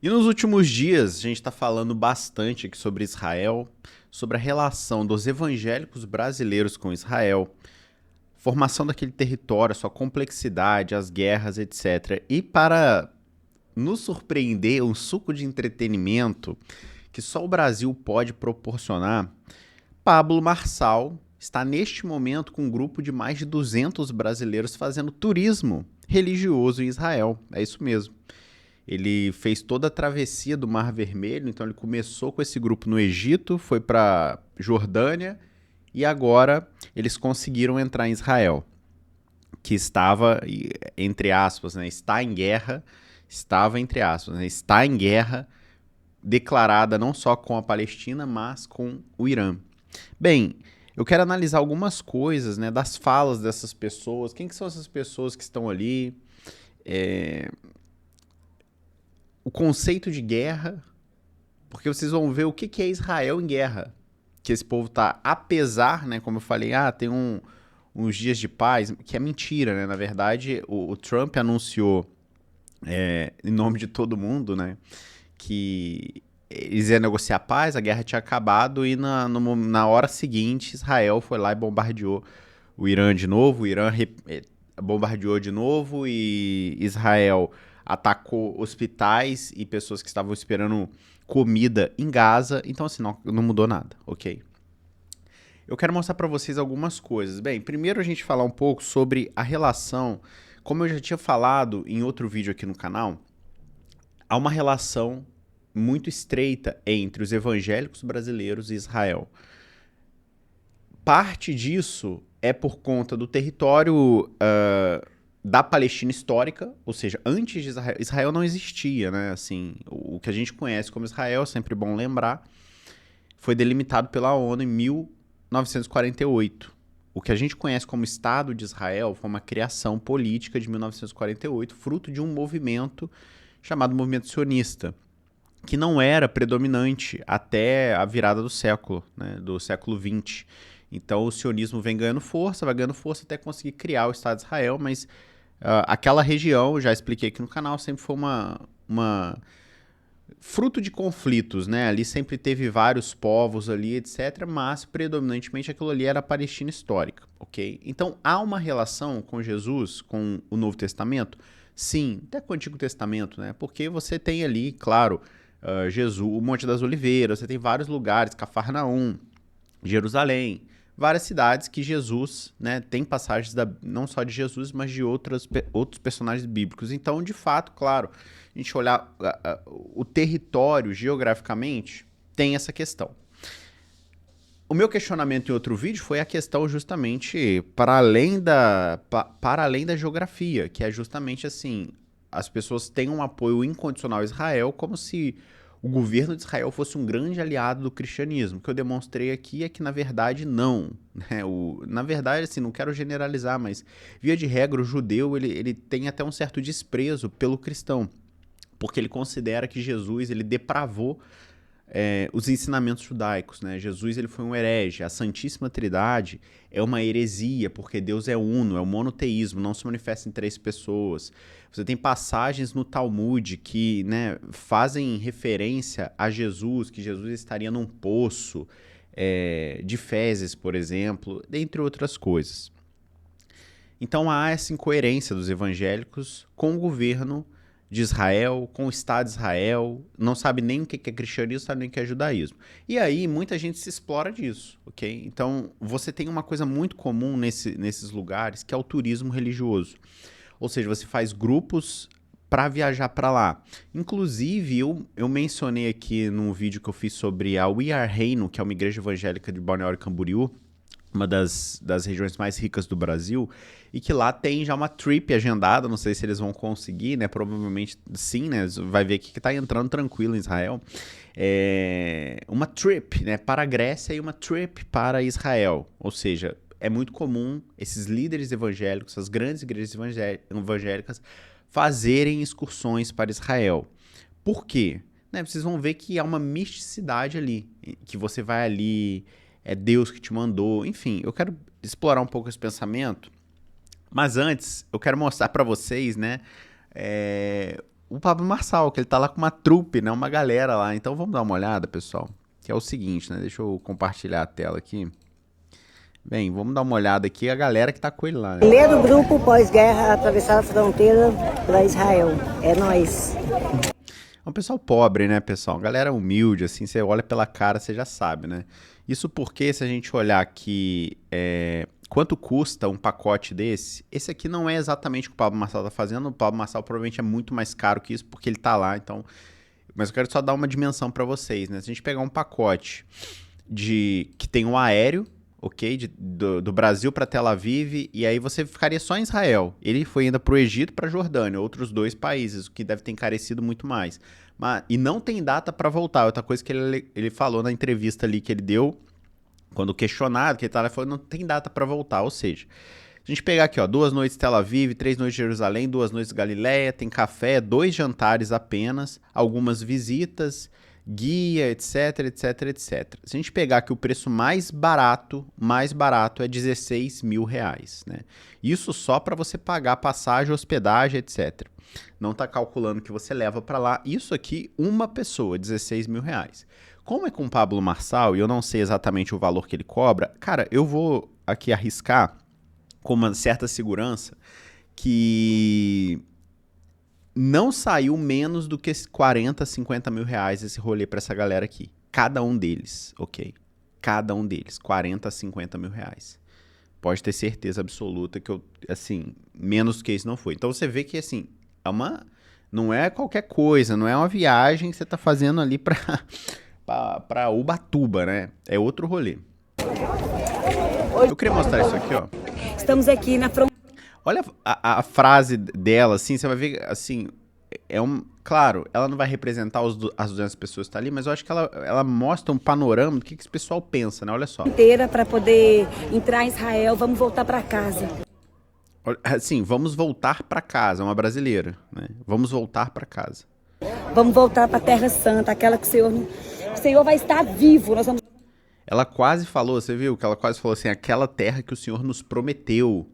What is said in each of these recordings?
E nos últimos dias, a gente está falando bastante aqui sobre Israel, sobre a relação dos evangélicos brasileiros com Israel, formação daquele território, sua complexidade, as guerras, etc. E para nos surpreender, um suco de entretenimento que só o Brasil pode proporcionar, Pablo Marçal está neste momento com um grupo de mais de 200 brasileiros fazendo turismo religioso em Israel. É isso mesmo. Ele fez toda a travessia do Mar Vermelho, então ele começou com esse grupo no Egito, foi para Jordânia e agora eles conseguiram entrar em Israel, que estava, entre aspas, né, está em guerra, estava, entre aspas, né, está em guerra declarada não só com a Palestina, mas com o Irã. Bem, eu quero analisar algumas coisas, né, das falas dessas pessoas, quem que são essas pessoas que estão ali, é, o conceito de guerra, porque vocês vão ver o que é Israel em guerra. Que esse povo tá, apesar, né, como eu falei, tem uns dias de paz, que é mentira, né? Na verdade, o Trump anunciou, em nome de todo mundo, né, que eles iam negociar a paz, a guerra tinha acabado e na hora seguinte Israel foi lá e bombardeou o Irã de novo, bombardeou de novo e Israel atacou hospitais e pessoas que estavam esperando comida em Gaza. Então, assim, não mudou nada, ok? Eu quero mostrar para vocês algumas coisas. Bem, primeiro a gente falar um pouco sobre a relação. Como eu já tinha falado em outro vídeo aqui no canal, há uma relação muito estreita entre os evangélicos brasileiros e Israel. Parte disso é por conta do território da Palestina histórica, ou seja, antes de Israel, Israel não existia, né? Assim, o que a gente conhece como Israel, é sempre bom lembrar, foi delimitado pela ONU em 1948. O que a gente conhece como Estado de Israel foi uma criação política de 1948, fruto de um movimento chamado Movimento Sionista, que não era predominante até a virada do século, né, do século XX. Então o sionismo vem ganhando força, vai ganhando força até conseguir criar o Estado de Israel, mas aquela região, já expliquei aqui no canal, sempre foi uma fruto de conflitos, né? Ali sempre teve vários povos ali, etc., mas predominantemente aquilo ali era a Palestina histórica, ok? Então há uma relação com Jesus, com o Novo Testamento? Sim, até com o Antigo Testamento, né? Porque você tem ali, claro, Jesus, o Monte das Oliveiras, você tem vários lugares, Cafarnaum, Jerusalém, várias cidades que Jesus, né, tem passagens não só de Jesus, mas de outros personagens bíblicos. Então, de fato, claro, a gente olhar o território geograficamente, tem essa questão. O meu questionamento em outro vídeo foi a questão justamente para além da geografia, que é justamente assim, as pessoas têm um apoio incondicional a Israel, como se o governo de Israel fosse um grande aliado do cristianismo. O que eu demonstrei aqui é que, na verdade, não. Né? Na verdade, assim, não quero generalizar, mas, via de regra, o judeu ele tem até um certo desprezo pelo cristão, porque ele considera que Jesus ele depravou os ensinamentos judaicos, né? Jesus ele foi um herege, a Santíssima Trindade é uma heresia, porque Deus é uno, é o monoteísmo, não se manifesta em três pessoas. Você tem passagens no Talmud que, né, fazem referência a Jesus, que Jesus estaria num poço de fezes, por exemplo, dentre outras coisas. Então há essa incoerência dos evangélicos com o governo de Israel, com o Estado de Israel, não sabe nem o que é cristianismo, sabe nem o que é judaísmo. E aí muita gente se explora disso, ok? Então você tem uma coisa muito comum nesses lugares, que é o turismo religioso. Ou seja, você faz grupos para viajar para lá. Inclusive, eu mencionei aqui num vídeo que eu fiz sobre a We Are Reino, que é uma igreja evangélica de Balneário Camboriú, uma das regiões mais ricas do Brasil, e que lá tem já uma trip agendada, não sei se eles vão conseguir, né? Provavelmente sim, né? Vai ver que tá entrando tranquilo em Israel. Uma trip, né? Para a Grécia e uma trip para Israel. Ou seja, é muito comum esses líderes evangélicos, as grandes igrejas evangélicas, fazerem excursões para Israel. Por quê? Né, vocês vão ver que há uma misticidade ali, que você vai ali, é Deus que te mandou, enfim, eu quero explorar um pouco esse pensamento, mas antes eu quero mostrar para vocês, né, o Pablo Marçal, que ele tá lá com uma trupe, né? Uma galera lá. Então vamos dar uma olhada, pessoal. Que é o seguinte, né? Deixa eu compartilhar a tela aqui. Bem, vamos dar uma olhada aqui a galera que tá com ele lá, né? Primeiro grupo pós-guerra a atravessar a fronteira para Israel. É nós. É um pessoal pobre, né, pessoal? Galera humilde, assim, você olha pela cara, você já sabe, né? Isso porque, se a gente olhar aqui, quanto custa um pacote desse, esse aqui não é exatamente o que o Pablo Marçal tá fazendo. O Pablo Marçal provavelmente é muito mais caro que isso, porque ele tá lá, então... Mas eu quero só dar uma dimensão para vocês, né? Se a gente pegar um pacote que tem um aéreo, ok? Do Brasil para Tel Aviv, e aí você ficaria só em Israel. Ele foi ainda para o Egito e para a Jordânia, outros 2 países, o que deve ter encarecido muito mais. E não tem data para voltar. Outra coisa que ele falou na entrevista ali que ele deu, quando questionado, que ele falou, não tem data para voltar. Ou seja, a gente pegar aqui, ó, 2 noites Tel Aviv, 3 noites Jerusalém, 2 noites Galileia, tem café, 2 jantares apenas, algumas visitas, guia, etc, etc, etc. Se a gente pegar que o preço mais barato é R$16 mil, né? Isso só para você pagar passagem, hospedagem, etc. Não tá calculando que você leva para lá. Isso aqui, uma pessoa, R$16 mil. Como é com o Pablo Marçal, e eu não sei exatamente o valor que ele cobra, cara, eu vou aqui arriscar com uma certa segurança que não saiu menos do que 40, 50 mil reais esse rolê pra essa galera aqui. Cada um deles, ok? Cada um deles, 40 a 50 mil reais. Pode ter certeza absoluta que assim, menos que isso não foi. Então você vê que, assim, não é qualquer coisa, não é uma viagem que você tá fazendo ali pra Ubatuba, né? É outro rolê. Eu queria mostrar isso aqui, ó. Estamos aqui na fronteira. Olha a frase dela, assim, você vai ver, assim, claro, ela não vai representar as 200 pessoas que estão ali, mas eu acho que ela mostra um panorama do que esse pessoal pensa, né? Olha só. Para poder entrar em Israel, vamos voltar para casa. Assim, vamos voltar para casa, uma brasileira, né? Vamos voltar para casa. Vamos voltar para a Terra Santa, aquela que o Senhor vai estar vivo. Nós vamos... Ela quase falou, você viu? Que ela quase falou assim, aquela terra que o Senhor nos prometeu.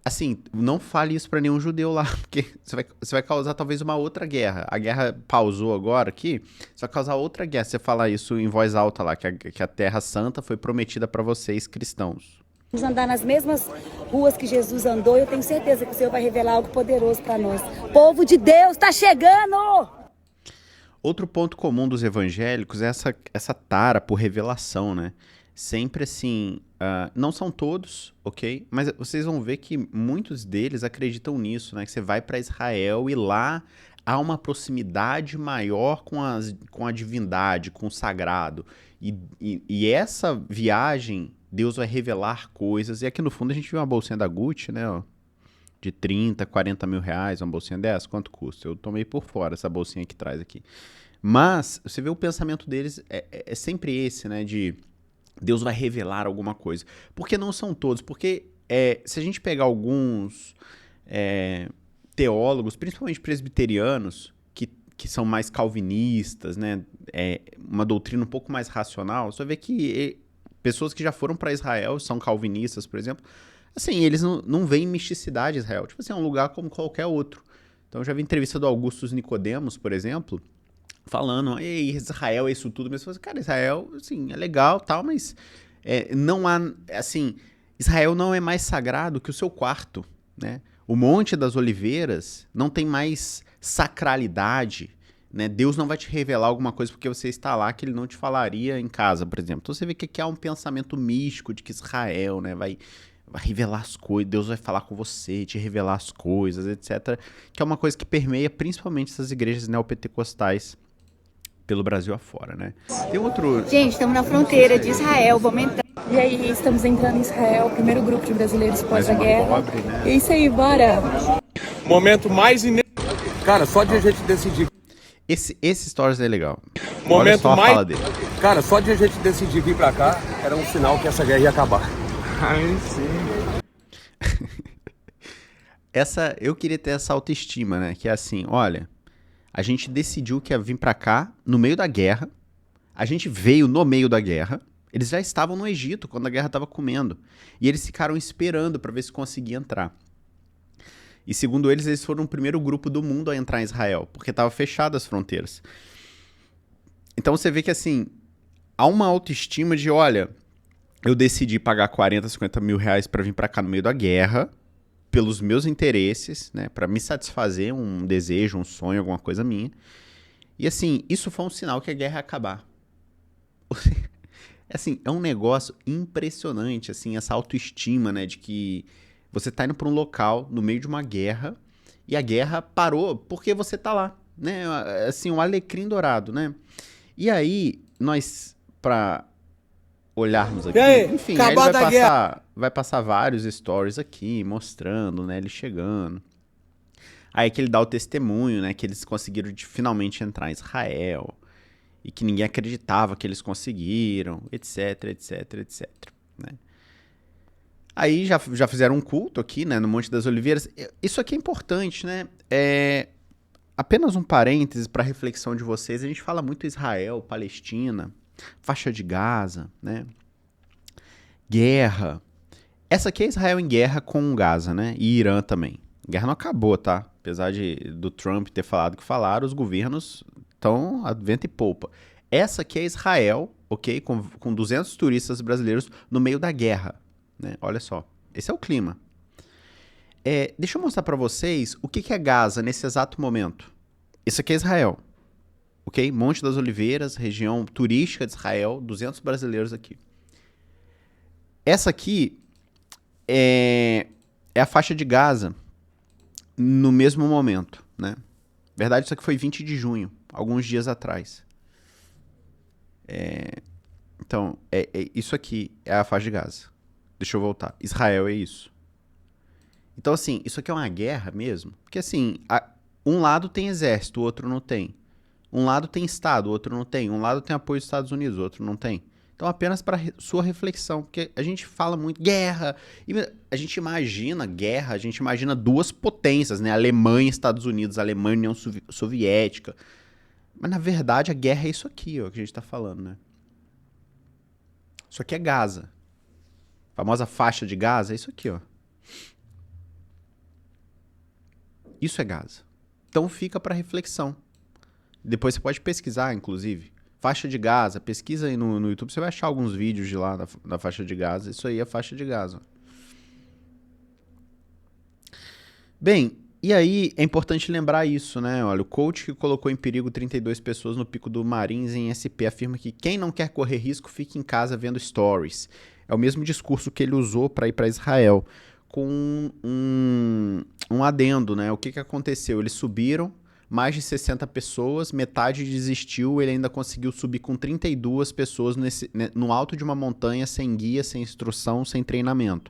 Assim, não fale isso pra nenhum judeu lá, porque você vai causar talvez uma outra guerra. A guerra pausou agora aqui, você vai causar outra guerra. Você fala isso em voz alta lá, que a Terra Santa foi prometida pra vocês, cristãos. Vamos andar nas mesmas ruas que Jesus andou, e eu tenho certeza que o Senhor vai revelar algo poderoso pra nós. Povo de Deus, tá chegando! Outro ponto comum dos evangélicos é essa tara por revelação, né? Sempre assim, não são todos, ok? Mas vocês vão ver que muitos deles acreditam nisso, né? Que você vai para Israel e lá há uma proximidade maior com a divindade, com o sagrado. E essa viagem, Deus vai revelar coisas. E aqui no fundo a gente viu uma bolsinha da Gucci, né? Ó, de 30, 40 mil reais, uma bolsinha dessa, quanto custa? Eu tomei por fora essa bolsinha que traz aqui. Mas você vê o pensamento deles é sempre esse, né? De Deus vai revelar alguma coisa. Porque não são todos. Porque se a gente pegar alguns teólogos, principalmente presbiterianos, que são mais calvinistas, né? Uma doutrina um pouco mais racional, você vê que pessoas que já foram para Israel, são calvinistas, por exemplo, assim, eles não veem misticidade em Israel. Tipo assim, é um lugar como qualquer outro. Então eu já vi entrevista do Augustus Nicodemos, por exemplo, falando, ei, Israel é isso tudo, mas você fala, cara, Israel, assim, é legal tal, mas não há, assim, Israel não é mais sagrado que o seu quarto, né? O Monte das Oliveiras não tem mais sacralidade, né? Deus não vai te revelar alguma coisa porque você está lá que ele não te falaria em casa, por exemplo. Então você vê que aqui há um pensamento místico de que Israel, né, vai revelar as coisas, Deus vai falar com você, te revelar as coisas, etc. Que é uma coisa que permeia principalmente essas igrejas neopentecostais pelo Brasil afora, né? Tem outro... Gente, estamos na fronteira de Israel, vamos entrar. E aí, estamos entrando em Israel, primeiro grupo de brasileiros pós a guerra. Pobre, né? É isso aí, bora! Momento mais Cara, só de a gente decidir. Esse stories é legal. Momento Olha só a mais. fala dele. Cara, só de a gente decidir vir pra cá era um sinal que essa guerra ia acabar. Ai, sim. Eu queria ter essa autoestima, né? Que é assim, olha, a gente decidiu que ia vir pra cá no meio da guerra. A gente veio no meio da guerra. Eles já estavam no Egito quando a guerra estava comendo. E eles ficaram esperando para ver se conseguia entrar. E segundo eles foram o primeiro grupo do mundo a entrar em Israel, porque estavam fechadas as fronteiras. Então você vê que, assim, há uma autoestima de, olha, eu decidi pagar 40, 50 mil reais pra vir pra cá no meio da guerra, pelos meus interesses, né, pra me satisfazer um desejo, um sonho, alguma coisa minha. E, assim, isso foi um sinal que a guerra ia acabar. Assim, é um negócio impressionante, assim, essa autoestima, né, de que você tá indo pra um local no meio de uma guerra e a guerra parou porque você tá lá, né, assim, um alecrim dourado, né. E aí, nós, pra olharmos aqui, enfim, aí ele vai passar vários stories aqui, mostrando, né, ele chegando. Aí que ele dá o testemunho, né, que eles conseguiram finalmente entrar em Israel. E que ninguém acreditava que eles conseguiram, etc, etc, etc. Né? Aí já fizeram um culto aqui, né, no Monte das Oliveiras. Isso aqui é importante, né? Apenas um parêntese para reflexão de vocês. A gente fala muito Israel, Palestina, faixa de Gaza, né? Guerra. Essa aqui é Israel em guerra com Gaza, né? E Irã também. A guerra não acabou, tá? Apesar do Trump ter falado que falaram, os governos estão a vento e polpa. Essa aqui é Israel, ok? Com 200 turistas brasileiros no meio da guerra, né? Olha só, esse é o clima. Deixa eu mostrar pra vocês o que é Gaza nesse exato momento. Isso aqui é Israel, ok? Monte das Oliveiras, região turística de Israel, 200 brasileiros aqui. Essa aqui é a faixa de Gaza no mesmo momento, né? Verdade, isso aqui foi 20 de junho, alguns dias atrás. Então, isso aqui é a faixa de Gaza. Deixa eu voltar. Israel é isso. Então, assim, isso aqui é uma guerra mesmo. Porque, assim, um lado tem exército, o outro não tem. Um lado tem Estado, o outro não tem. Um lado tem apoio dos Estados Unidos, o outro não tem. Então, apenas para sua reflexão. Porque a gente fala muito guerra. E a gente imagina guerra, a gente imagina duas potências, né? Alemanha e Estados Unidos, Alemanha e União Soviética. Mas, na verdade, a guerra é isso aqui, ó, que a gente tá falando, né? Isso aqui é Gaza. A famosa faixa de Gaza é isso aqui, ó. Isso é Gaza. Então fica para reflexão. Depois você pode pesquisar, inclusive. Faixa de Gaza, pesquisa aí no YouTube, você vai achar alguns vídeos de lá da faixa de Gaza. Isso aí é a faixa de Gaza. Bem, e aí é importante lembrar isso, né? Olha, o coach que colocou em perigo 32 pessoas no Pico do Marins em SP afirma que quem não quer correr risco fique em casa vendo stories. É o mesmo discurso que ele usou para ir para Israel, com um adendo, né? O que aconteceu? Eles subiram, mais de 60 pessoas, metade desistiu, ele ainda conseguiu subir com 32 pessoas no alto de uma montanha, sem guia, sem instrução, sem treinamento.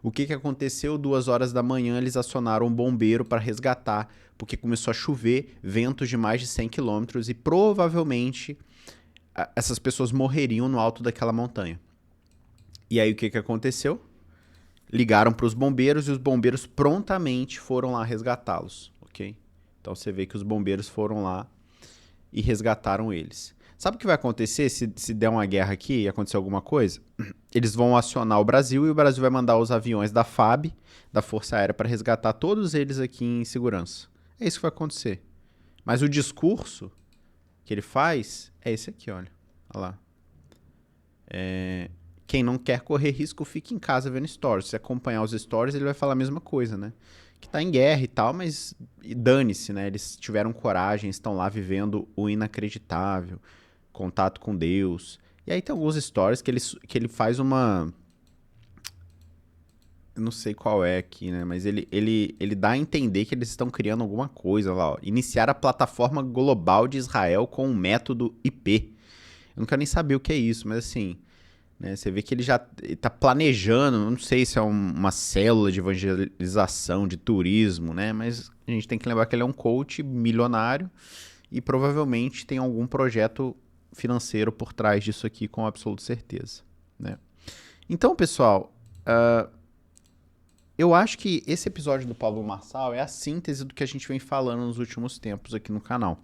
O que aconteceu? 2 horas da manhã eles acionaram um bombeiro para resgatar, porque começou a chover, ventos de mais de 100 quilômetros e provavelmente essas pessoas morreriam no alto daquela montanha. E aí o que aconteceu? Ligaram para os bombeiros e os bombeiros prontamente foram lá resgatá-los, ok? Então você vê que os bombeiros foram lá e resgataram eles. Sabe o que vai acontecer se der uma guerra aqui e acontecer alguma coisa? Eles vão acionar o Brasil e o Brasil vai mandar os aviões da FAB, da Força Aérea, para resgatar todos eles aqui em segurança. É isso que vai acontecer. Mas o discurso que ele faz é esse aqui, olha. Olha lá. Quem não quer correr risco, fica em casa vendo stories. Se acompanhar os stories, ele vai falar a mesma coisa, né? Que tá em guerra e tal, mas dane-se, né? Eles tiveram coragem, estão lá vivendo o inacreditável, contato com Deus. E aí tem alguns stories que ele faz uma... Eu não sei qual é aqui, né? Mas ele dá a entender que eles estão criando alguma coisa lá, ó. Iniciar a plataforma global de Israel com um método IP. Eu não quero nem saber o que é isso, mas assim... Né, você vê que ele já está planejando, não sei se é uma célula de evangelização, de turismo, né? Mas a gente tem que lembrar que ele é um coach milionário e provavelmente tem algum projeto financeiro por trás disso aqui com absoluta certeza, né? Então, pessoal, eu acho que esse episódio do Pablo Marçal é a síntese do que a gente vem falando nos últimos tempos aqui no canal,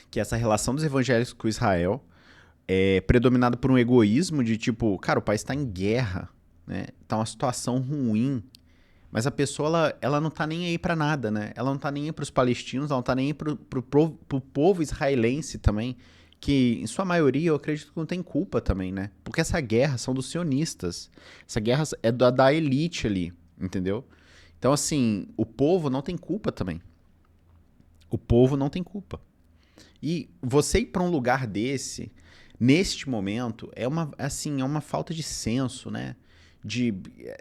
que é essa relação dos evangélicos com Israel, predominado por um egoísmo de tipo, cara, o país está em guerra, né? Tá uma situação ruim, Mas a pessoa, ela não tá nem aí pra nada, né? Ela não tá nem aí pros palestinos, ela não tá nem aí pro povo israelense também, que em sua maioria eu acredito que não tem culpa também, né? Porque essa guerra são dos sionistas. Essa guerra é da elite ali, entendeu? Então, assim, o povo não tem culpa também. O povo não tem culpa. E você ir pra um lugar desse, neste momento, é uma falta de senso, né? De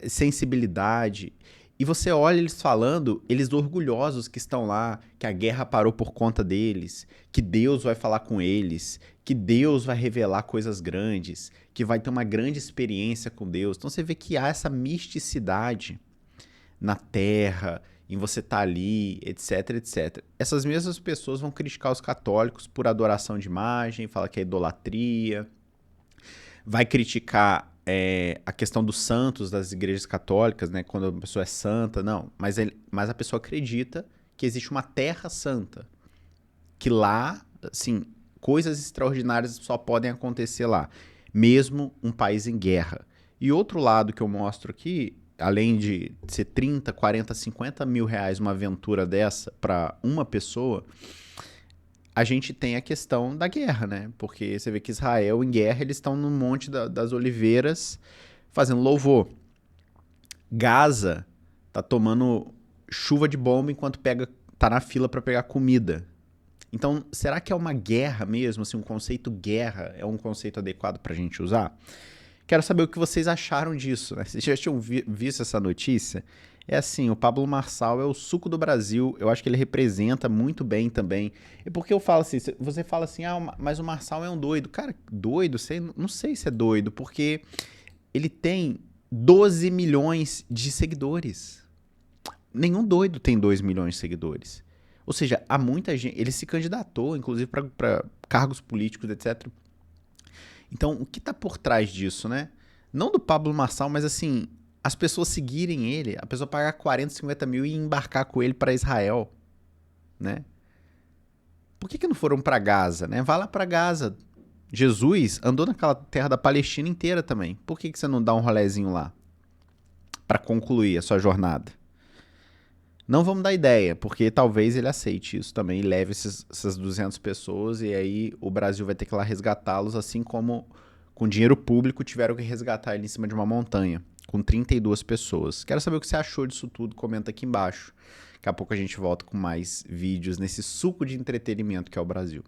sensibilidade. E você olha eles falando, eles orgulhosos que estão lá, que a guerra parou por conta deles, que Deus vai falar com eles, que Deus vai revelar coisas grandes, que vai ter uma grande experiência com Deus. Então você vê que há essa misticidade na terra, em você estar ali, etc, etc. Essas mesmas pessoas vão criticar os católicos por adoração de imagem, fala que é idolatria, vai criticar a questão dos santos das igrejas católicas, né? Quando a pessoa é santa, não. Mas a pessoa acredita que existe uma terra santa. Que lá, assim, coisas extraordinárias só podem acontecer lá. Mesmo um país em guerra. E outro lado que eu mostro aqui, além de ser 30, 40, 50 mil reais uma aventura dessa para uma pessoa, a gente tem a questão da guerra, né? Porque você vê que Israel, em guerra, eles estão no Monte das Oliveiras fazendo louvor. Gaza tá tomando chuva de bomba enquanto tá na fila para pegar comida. Então, será que é uma guerra mesmo? Assim, um conceito guerra é um conceito adequado pra gente usar? Quero saber o que vocês acharam disso, né? Vocês já tinham visto essa notícia? É assim, o Pablo Marçal é o suco do Brasil, eu acho que ele representa muito bem também. E porque eu falo assim, você fala assim, mas o Marçal é um doido. Cara, doido? Não sei se é doido, porque ele tem 12 milhões de seguidores. Nenhum doido tem 2 milhões de seguidores. Ou seja, há muita gente, ele se candidatou, inclusive, para cargos políticos, etc. Então, o que tá por trás disso, né? Não do Pablo Marçal, mas assim, as pessoas seguirem ele, a pessoa pagar 40, 50 mil e embarcar com ele para Israel, né? Por que não foram para Gaza, né? Vá lá para Gaza. Jesus andou naquela terra da Palestina inteira também. Por que você não dá um rolezinho lá para concluir a sua jornada? Não vamos dar ideia, porque talvez ele aceite isso também e leve essas 200 pessoas e aí o Brasil vai ter que ir lá resgatá-los, assim como com dinheiro público tiveram que resgatar ele em cima de uma montanha, com 32 pessoas. Quero saber o que você achou disso tudo, comenta aqui embaixo. Daqui a pouco a gente volta com mais vídeos nesse suco de entretenimento que é o Brasil.